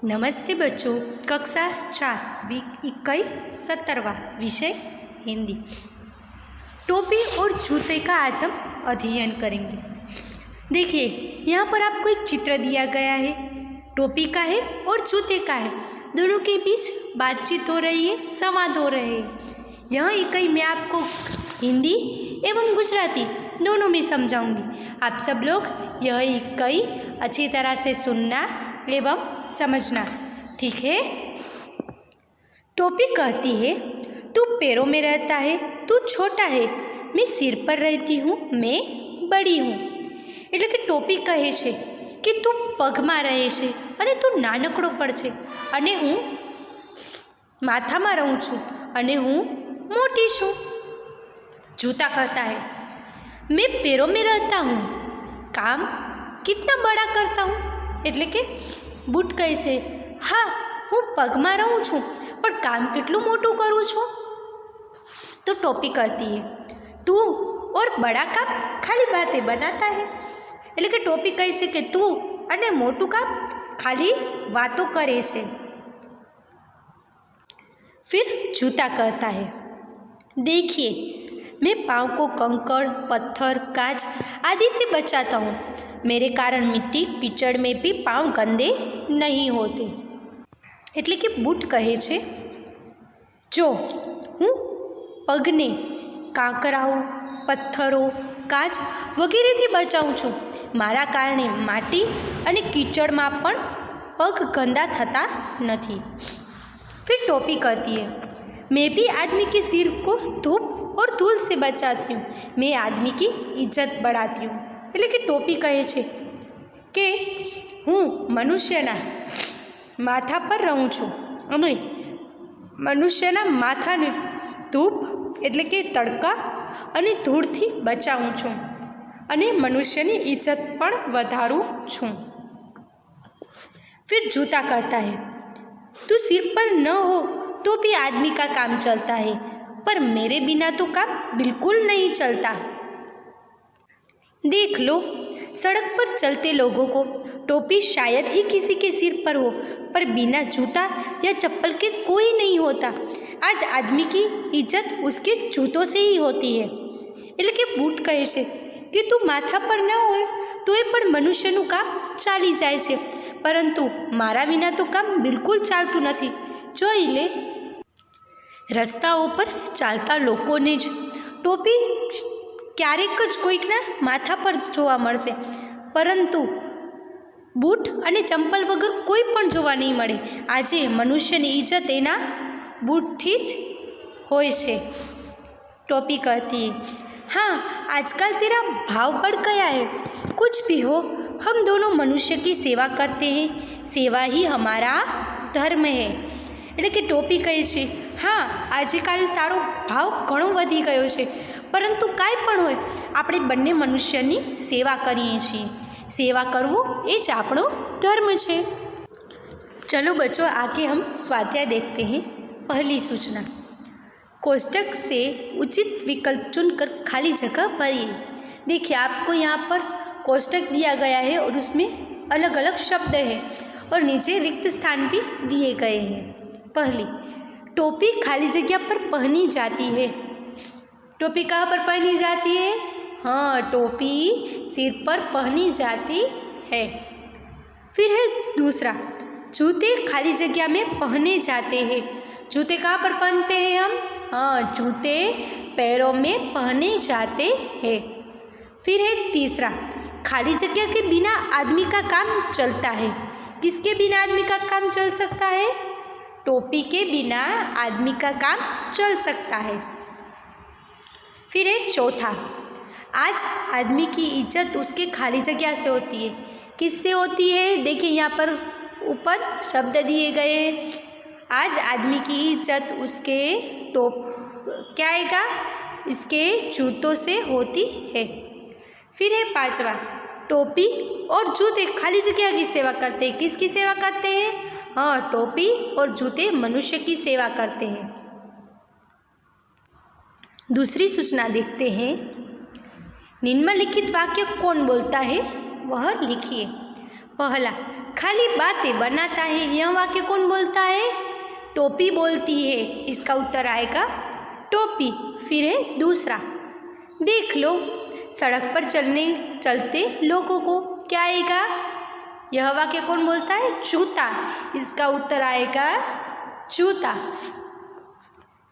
नमस्ते बच्चों। कक्षा 4 वीक 21 17वां विषय हिंदी। टोपी और जूते का आज हम अध्ययन करेंगे। देखिए, यहाँ पर आपको एक चित्र दिया गया है। टोपी का है और जूते का है। दोनों के बीच बातचीत हो रही है, संवाद हो रहे हैं। यह इकाई मैं आपको हिंदी एवं गुजराती दोनों में समझाऊंगी। आप सब लोग यह इकाई अच्छी तरह से सुनना एवं समझना, ठीक है। टोपी कहती है, तू पैरों में रहता है, तू छोटा है, मैं सिर पर रहती हूँ, मैं बड़ी हूँ। એટલે કે ટોપી કહે છે કે તું પગમાં રહે છે અને તું નાનકડો પણ છે અને હું માથામાં રહું છું અને હું મોટી છું। जूता कहता है, मैं पैरों में रहता हूँ, काम कितना बड़ा करता हूँ। એટલે કે બૂટ કહે છે, હા હું પગમાં રહું છું પણ કામ કેટલું મોટું કરું છું। तो टोपी कहती है, तू और बड़ा काम खाली बातें बनाता है। એટલે કે ટોપી કહે છે કે તું અને મોટું કામ ખાલી વાતો કરે છે। फिर जूता कहता है, देखिए मैं पाँव को कंकड़, पत्थर, कांच आदि से बचाता हूँ। मेरे कारण मिट्टी कीचड़ में भी पाँव गंदे नहीं होते। એટલે કે બૂટ કહે છે, જો હું પગને કાંકરાઓ, પથ્થરો, કાચ વગેરેથી બચાવું છું। મારા કારણે માટી અને કીચડમાં પણ પગ ગંદા થતા નથી। फिर टोपी कहती है, मैं भी आदमी के सिर को धूप और धूल से बचाती हूँ, मैं आदमी की इज्जत बढ़ाती हूँ। એટલે કે ટોપી કહે છે કે હું મનુષ્યના માથા પર રહું છું અને મનુષ્યના માથાને ધૂપ એટલે કે તડકા અને ધૂળથી બચાવું છું અને મનુષ્યની ઇજ્જત પણ વધારું છું। फिर जूता कहता है, तू सिर पर न हो तो भी आदमी का काम चलता है, पर मेरे बिना तो काम बिल्कुल नहीं चलता। देख लो, सड़क पर चलते लोगों को टोपी शायद ही किसी के सिर पर हो, पर बिना जूता या चप्पल के कोई नहीं होता। आज आदमी की इज्जत उसके जूतों से ही होती है। એટલે કે બૂટ કહે છે કે તું માથા પર ન હોય તોય પણ મનુષ્યનું કામ ચાલી જાય છે, પરંતુ મારા વિના તો કામ બિલકુલ ચાલતું નથી। જોઈ લે, રસ્તાઓ પર ચાલતા લોકોને જ ટોપી ક્યારેક જ કોઈકના માથા પર જોવા મળશે, પરંતુ બૂટ અને ચંપલ વગર કોઈ પણ જોવા નહીં મળે। આજે મનુષ્યની ઇજ્જત એના બૂટથી જ હોય છે। टोपी कहती है, हाँ आजकल तेरा भाव बढ़ गया है। कुछ भी हो, हम दोनों मनुष्य की सेवा करते हैं, सेवा ही हमारा धर्म है। એટલે કે ટોપી કહે છે, હા આજકાલ તારો ભાવ ઘણો વધી ગયો છે, પરંતુ કાંઈ પણ હોય આપણે બંને મનુષ્યની સેવા કરીએ છીએ। सेवा करवो ये ज आपणो धर्म है। चलो बच्चों, आगे हम स्वाध्याय देखते हैं। पहली सूचना, कोष्टक से उचित विकल्प चुनकर खाली जगह भरिए। देखिए, आपको यहाँ पर कोष्टक दिया गया है और उसमें अलग अलग शब्द है और नीचे रिक्त स्थान भी दिए गए हैं। पहली, टोपी खाली जगह पर पहनी जाती है। टोपी कहाँ पर पहनी जाती है? हाँ, टोपी सिर पर पहनी जाती है। फिर है दूसरा, जूते खाली जगह में पहने जाते हैं। जूते कहाँ पर पहनते हैं हम? हाँ, जूते पैरों में पहने जाते हैं। फिर है तीसरा, खाली जगह के बिना आदमी का काम चलता है। किसके बिना आदमी का काम चल सकता है? टोपी के बिना आदमी का काम चल सकता है। फिर है चौथा, आज आदमी की इज्जत उसके खाली जगह से होती है। किससे होती है? देखिए, यहाँ पर ऊपर शब्द दिए गए हैं। आज आदमी की इज्जत उसके क्या आएगा? इसके जूतों से होती है। फिर है पांचवा, टोपी और जूते खाली जगह की सेवा करते हैं। किसकी सेवा करते हैं? हाँ, टोपी और जूते मनुष्य की सेवा करते हैं। दूसरी सूचना देखते हैं। निम्नलिखित वाक्य कौन बोलता है वह लिखिए। पहला, खाली बातें बनाता है, यह वाक्य कौन बोलता है? टोपी बोलती है। इसका उत्तर आएगा टोपी। फिर है दूसरा, देख लो सड़क पर चलते लोगों को, क्या आएगा? यह वाक्य कौन बोलता है? जूता। इसका उत्तर आएगा जूता।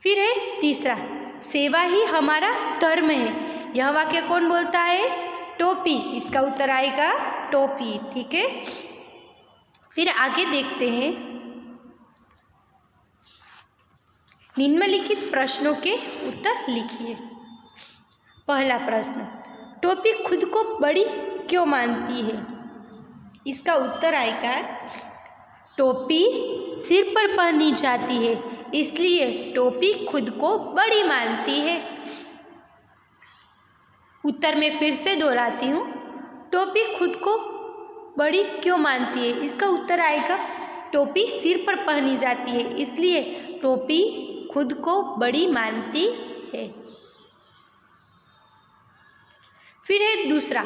फिर है तीसरा, सेवा ही हमारा धर्म है, यह वाक्य कौन बोलता है? टोपी। इसका उत्तर आएगा टोपी। ठीक है, फिर आगे देखते हैं। निम्नलिखित प्रश्नों के उत्तर लिखिए। पहला प्रश्न, टोपी खुद को बड़ी क्यों मानती है? इसका उत्तर आएगा टोपी सिर पर पहनी जाती है, इसलिए टोपी खुद को बड़ी मानती है। उत्तर में फिर से दोहराती हूँ, टोपी खुद को बड़ी क्यों मानती है? इसका उत्तर आएगा टोपी सिर पर पहनी जाती है, इसलिए टोपी खुद को बड़ी मानती है। फिर है दूसरा,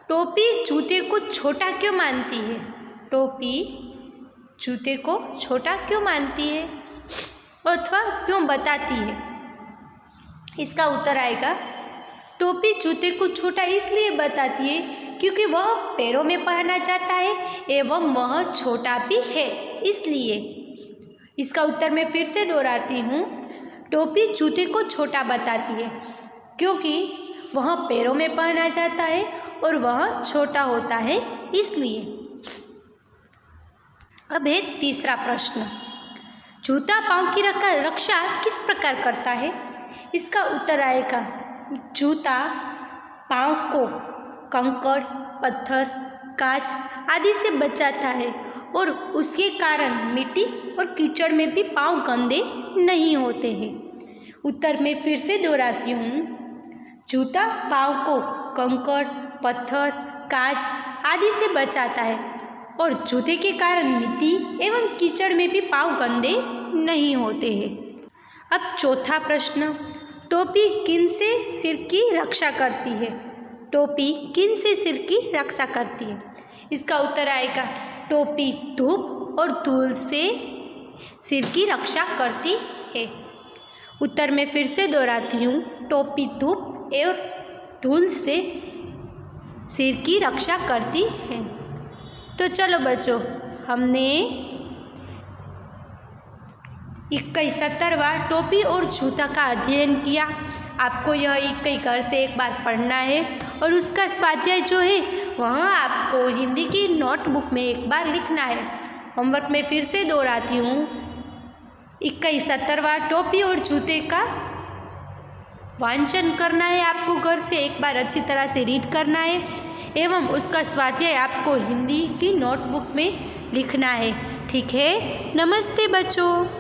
टोपी जूते को छोटा क्यों मानती है? टोपी जूते को छोटा क्यों मानती है अथवा क्यों बताती है? इसका उत्तर आएगा टोपी जूते को छोटा इसलिए बताती है क्योंकि वह पैरों में पहना जाता है एवं वह छोटा भी है, इसलिए। इसका उत्तर मैं फिर से दोहराती हूँ, टोपी जूते को छोटा बताती है क्योंकि वह पैरों में पहना जाता है और वह छोटा होता है, इसलिए। अब है तीसरा प्रश्न, जूता पाँव की रक्षा किस प्रकार करता है? इसका उत्तर आएगा जूता पाँव को कंकड़, पत्थर, कांच आदि से बचाता है और उसके कारण मिट्टी और कीचड़ में भी पाँव गंदे नहीं होते हैं। उत्तर में फिर से दोहराती हूँ, जूता पाँव को कंकड़, पत्थर, कांच आदि से बचाता है और जूते के कारण मिट्टी एवं कीचड़ में भी पाँव गंदे नहीं होते हैं। अब चौथा प्रश्न, टोपी किन से सिर की रक्षा करती है? टोपी किन से सिर की रक्षा करती है? इसका उत्तर आएगा टोपी धूप और धूल से सिर की रक्षा करती है। उत्तर में फिर से दोहराती हूँ, टोपी धूप और धूल से सिर की रक्षा करती है। तो चलो बच्चों, हमने 71वां टोपी और जूता का अध्ययन किया। आपको यह इक्कई घर से एक बार पढ़ना है और उसका स्वाध्याय जो है वह आपको हिंदी की नोटबुक में एक बार लिखना है। होमवर्क में फिर से दोहराती हूँ, 71वां टोपी और जूते का वांचन करना है, आपको घर से एक बार अच्छी तरह से रीड करना है एवं उसका स्वाध्याय आपको हिंदी की नोटबुक में लिखना है। ठीक है, नमस्ते बच्चों।